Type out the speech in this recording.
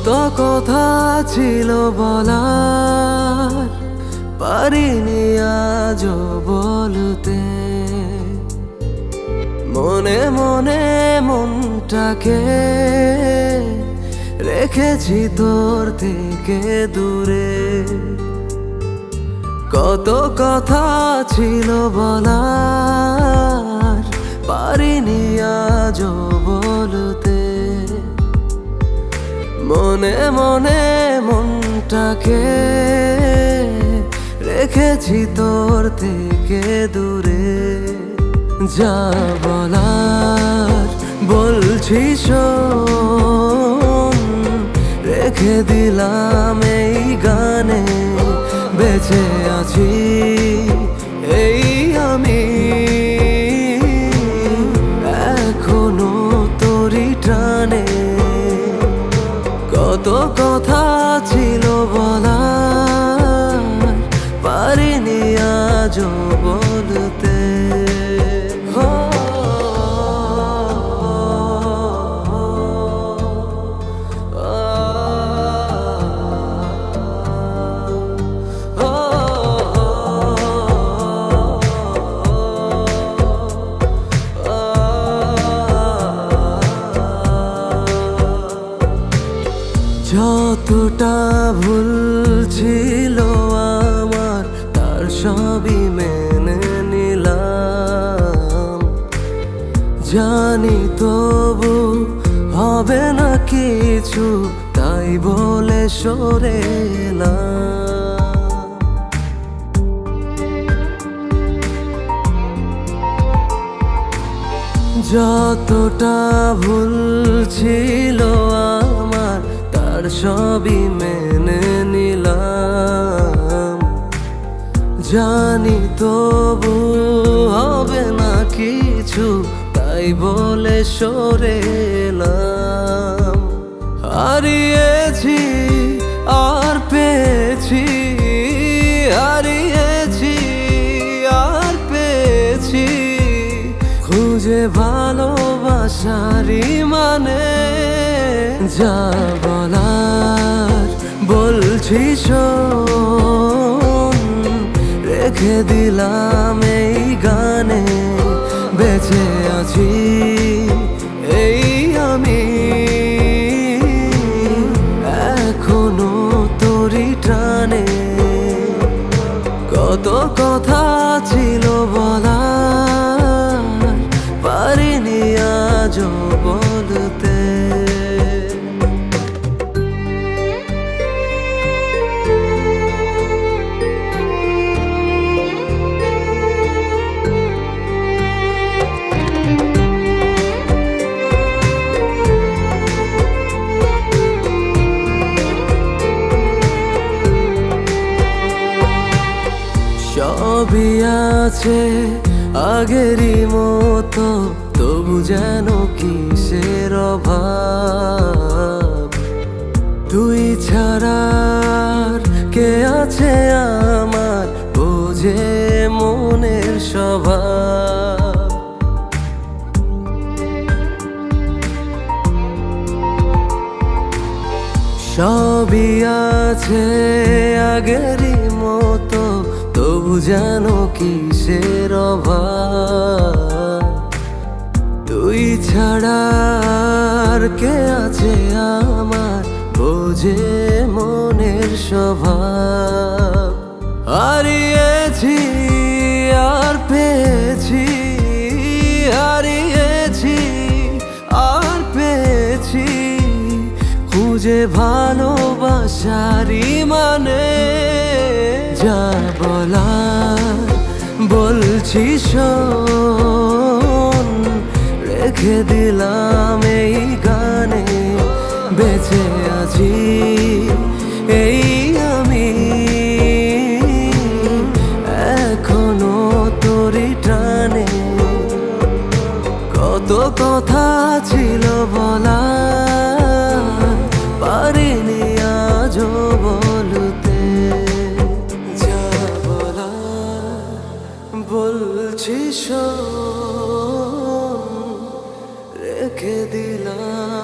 কত কথা ছিল বলার, পারিনি আজও বলতে। মনে মনে মনটাকে রেখেছি তোর থেকে দূরে। কত কথা ছিল বলার, পারিনি আজও বলতে। মনে মনে মনটাকে রেখেছি তোর থেকে দূরে। যা বলার বলছি শোন, রেখে দিলাম এই গানে। বেঁচে আছি এই আমি, এখনো তোরই টানে। কত কথা ছিল বলার, পারিনি আজও বলতে। যতটা ভুল ছিল আমার, তার সবই মেনে নিলাম। জানি তবু হবে না কিছু, তাই বলে সরে এলাম। যতটা ভুল ছিল আমার, তার সবই মেনে নিলাম। জানি তবু হবে না কিছু, তাই বলে সরে এলাম। হারিয়েছি আর পেয়েছি, হারিয়েছি আর পেয়েছি, খুঁজে ভালোবাসারই মানে। যা বলার বলছি শোন, রেখে দিলাম এই গানে। বেঁচে আছি এই আমি, এখনো তোরই টানে। কত কথা ছিল বলার, পারিনি আজও বলতে। সবই আছে আগেরই মতো, তবু যেন কিসের অভাব। তুই ছাড়া আর কে আছে আমার, বোঝে মনের স্বভাব। সবই আছে আগেরই মতো, তবু যেন কিসের অভাব। তুই ছাড়া আর কে আছে আমার, বোঝে মনের স্বভাব। হারিয়েছি আর পেয়েছি, হারিয়েছি আর পেয়েছি, খুঁজে ভালোবাসারই মানে। যা বলার বলছি শোন, রেখে দিলাম এই গানে। বেঁচে আছি এই আমি, এখনো তোরই টানে। কত কথা ছিল বলার, পারিনি আজও বলতে। যা বলার বলছি শোন, রেখে দিলাম